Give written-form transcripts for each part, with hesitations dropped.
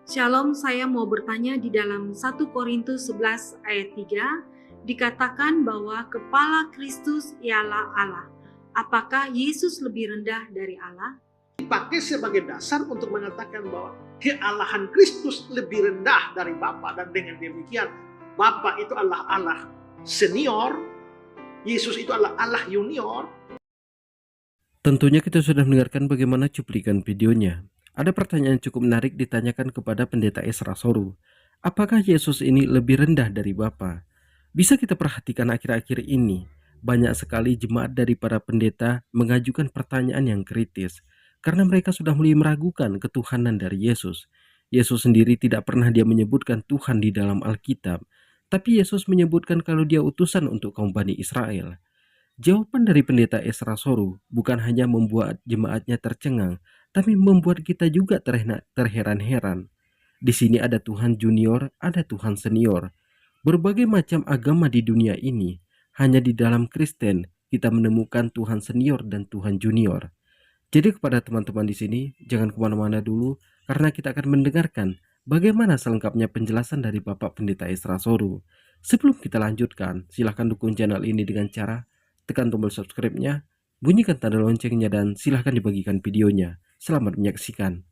Shalom, saya mau bertanya di dalam 1 Korintus 11 ayat 3, dikatakan bahwa kepala Kristus ialah Allah. Apakah Yesus lebih rendah dari Allah? Dipakai sebagai dasar untuk mengatakan bahwa kealahan Kristus lebih rendah dari Bapa, dan dengan demikian Bapa itu adalah Allah senior, Yesus itu adalah Allah junior. Tentunya kita sudah mendengarkan bagaimana cuplikan videonya. Ada pertanyaan yang cukup menarik ditanyakan kepada pendeta Esra Soru. Apakah Yesus ini lebih rendah dari Bapa? Bisa kita perhatikan akhir-akhir ini, banyak sekali jemaat dari para pendeta mengajukan pertanyaan yang kritis, karena mereka sudah mulai meragukan ketuhanan dari Yesus. Yesus sendiri tidak pernah dia menyebutkan Tuhan di dalam Alkitab, tapi Yesus menyebutkan kalau dia utusan untuk kaum Bani Israel. Jawaban dari pendeta Esra Soru bukan hanya membuat jemaatnya tercengang, tapi membuat kita juga terheran-heran. Di sini ada Tuhan junior, ada Tuhan senior. Berbagai macam agama di dunia ini, hanya di dalam Kristen kita menemukan Tuhan senior dan Tuhan junior. Jadi kepada teman-teman di sini, jangan kemana-mana dulu, karena kita akan mendengarkan bagaimana selengkapnya penjelasan dari Bapak Pendeta Esra Soru. Sebelum kita lanjutkan, silahkan dukung channel ini dengan cara tekan tombol subscribe-nya, bunyikan tanda loncengnya, dan silahkan dibagikan videonya. Selamat menyaksikan.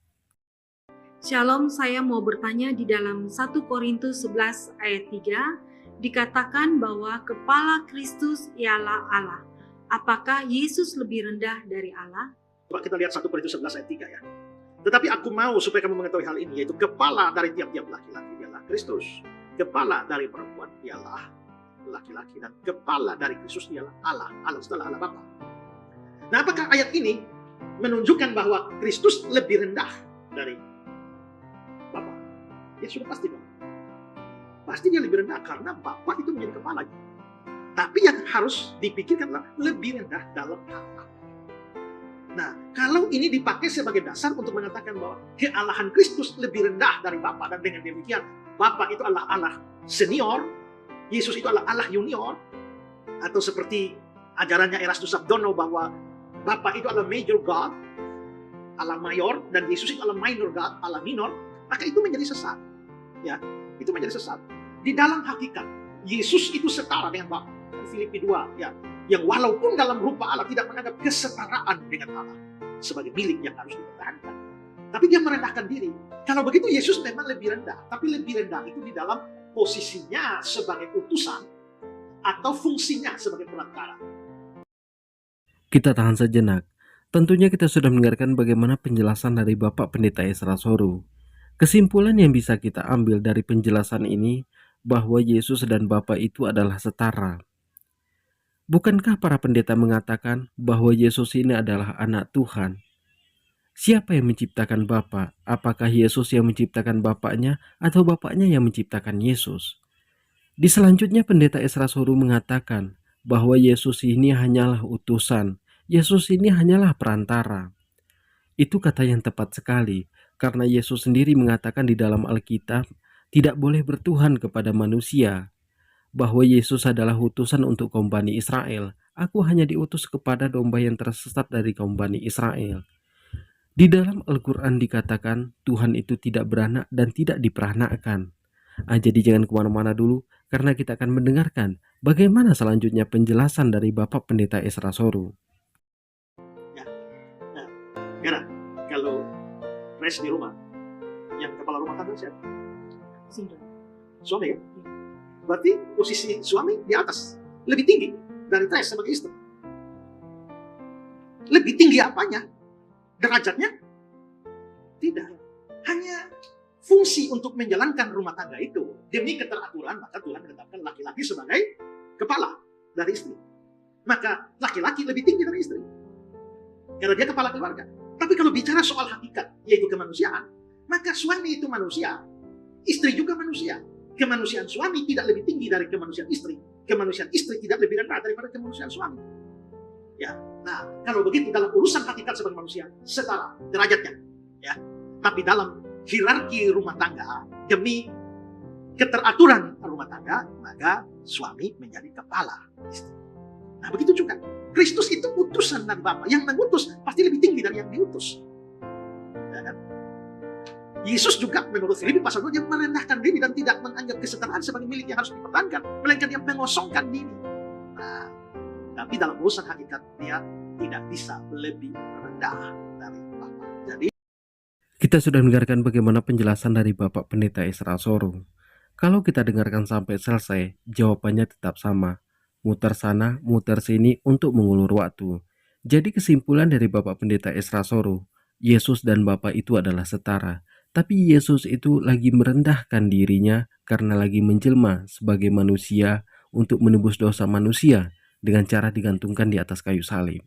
Shalom, saya mau bertanya di dalam 1 Korintus 11 ayat 3, dikatakan bahwa kepala Kristus ialah Allah. Apakah Yesus lebih rendah dari Allah? Coba kita lihat 1 Korintus 11 ayat 3 ya. Tetapi aku mau supaya kamu mengetahui hal ini, yaitu kepala dari tiap-tiap laki-laki ialah Kristus, kepala dari perempuan ialah laki-laki, dan kepala dari Kristus ialah Allah. Allah setelah Allah Bapa. Nah, apakah ayat ini menunjukkan bahwa Kristus lebih rendah dari Bapa? Ya sudah pasti Bapa. Pasti dia lebih rendah karena Bapa itu menjadi kepalanya. Tapi yang harus dipikirkan adalah lebih rendah dalam hal apa. Nah, kalau ini dipakai sebagai dasar untuk mengatakan bahwa kealahan Kristus lebih rendah dari Bapa, dan dengan demikian Bapa itu adalah Allah senior, Yesus itu adalah Allah junior, atau seperti ajarannya Erastus Abdono bahwa Bapa itu adalah major God, Allah mayor, dan Yesus itu adalah minor God, Allah minor, maka itu menjadi sesat. Ya, itu menjadi sesat. Di dalam hakikat, Yesus itu setara dengan Bapa. Filipi 2, ya, yang walaupun dalam rupa Allah tidak menganggap kesetaraan dengan Allah sebagai milik yang harus dipertahankan, tapi dia merendahkan diri. Kalau begitu Yesus memang lebih rendah, tapi lebih rendah itu di dalam posisinya sebagai utusan atau fungsinya sebagai perantara. Kita tahan sejenak. Tentunya kita sudah mendengarkan bagaimana penjelasan dari Bapak Pendeta Esra Soru. Kesimpulan yang bisa kita ambil dari penjelasan ini bahwa Yesus dan Bapa itu adalah setara. Bukankah para pendeta mengatakan bahwa Yesus ini adalah anak Tuhan? Siapa yang menciptakan Bapa? Apakah Yesus yang menciptakan Bapaknya atau Bapaknya yang menciptakan Yesus? Di selanjutnya pendeta Esra Soru mengatakan bahwa Yesus ini hanyalah utusan. Yesus ini hanyalah perantara. Itu kata yang tepat sekali, karena Yesus sendiri mengatakan di dalam Alkitab tidak boleh bertuhan kepada manusia, bahwa Yesus adalah utusan untuk kaum Bani Israel. Aku hanya diutus kepada domba yang tersesat dari kaum Bani Israel. Di dalam Al-Quran dikatakan Tuhan itu tidak beranak dan tidak diperanakkan. Jadi jangan kemana-mana dulu, karena kita akan mendengarkan bagaimana selanjutnya penjelasan dari Bapak Pendeta Esra Soru. Karena kalau fresh di rumah, yang kepala rumah tangga siapa? Suami ya? Berarti posisi suami di atas, lebih tinggi dari Tres sebagai istri. Lebih tinggi apanya? Derajatnya? Tidak. Hanya fungsi untuk menjalankan rumah tangga itu. Demi keteraturan, maka Tuhan menetapkan laki-laki sebagai kepala dari istri. Maka laki-laki lebih tinggi dari istri, karena dia kepala keluarga. Tapi kalau bicara soal hakikat, yaitu kemanusiaan, maka suami itu manusia, istri juga manusia. Kemanusiaan suami tidak lebih tinggi dari kemanusiaan istri. Kemanusiaan istri tidak lebih rendah daripada kemanusiaan suami. Ya, nah kalau begitu dalam urusan hakikat sebagai manusia setara derajatnya. Ya, tapi dalam hierarki rumah tangga, demi keteraturan rumah tangga, maka suami menjadi kepala istri. Nah begitu juga Kristus itu utusan dan Bapa. Yang mengutus pasti lebih tinggi dari yang diutus. Ya kan? Yesus juga menurut Filipi pasal 2 dia merendahkan diri dan tidak menganggap kesetaraan sebagai milik yang harus dipertahankan, melainkan dia mengosongkan diri. Nah, tapi dalam urusan hakikat dia tidak bisa lebih rendah dari Bapa. Jadi Kita sudah mendengarkan bagaimana penjelasan dari Bapak Pendeta Esra Soru. Kalau kita dengarkan sampai selesai, jawabannya tetap sama. Muter sana, muter sini untuk mengulur waktu. Jadi kesimpulan dari Bapak Pendeta Esra Soru, Yesus dan Bapa itu adalah setara. Tapi Yesus itu lagi merendahkan dirinya karena lagi menjelma sebagai manusia untuk menebus dosa manusia dengan cara digantungkan di atas kayu salib.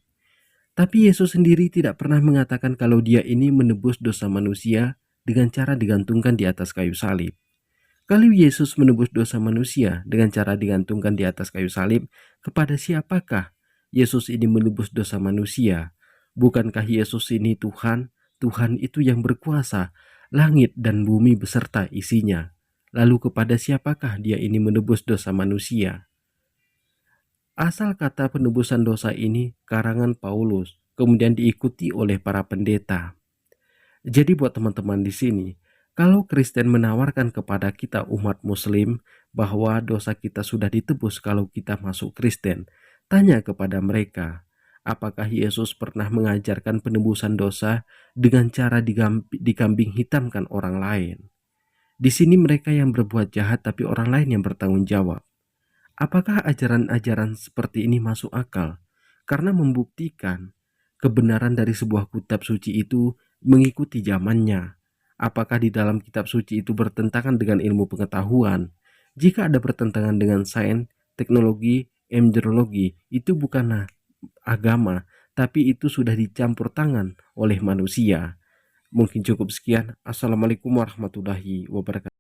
Tapi Yesus sendiri tidak pernah mengatakan kalau dia ini menebus dosa manusia dengan cara digantungkan di atas kayu salib. Kalau Yesus menebus dosa manusia dengan cara digantungkan di atas kayu salib, kepada siapakah Yesus ini menebus dosa manusia? Bukankah Yesus ini Tuhan? Tuhan itu yang berkuasa, langit dan bumi beserta isinya. Lalu kepada siapakah dia ini menebus dosa manusia? Asal kata penebusan dosa ini karangan Paulus, kemudian diikuti oleh para pendeta. Jadi buat teman-teman di sini, kalau Kristen menawarkan kepada kita umat Muslim bahwa dosa kita sudah ditebus kalau kita masuk Kristen, tanya kepada mereka, apakah Yesus pernah mengajarkan penebusan dosa dengan cara dikambing hitamkan orang lain? Di sini mereka yang berbuat jahat tapi orang lain yang bertanggung jawab. Apakah ajaran-ajaran seperti ini masuk akal? Karena membuktikan kebenaran dari sebuah kitab suci itu mengikuti zamannya. Apakah di dalam kitab suci itu bertentangan dengan ilmu pengetahuan? Jika ada bertentangan dengan sains, teknologi, embriologi, itu bukanlah agama, tapi itu sudah dicampur tangan oleh manusia. Mungkin cukup sekian. Assalamualaikum warahmatullahi wabarakatuh.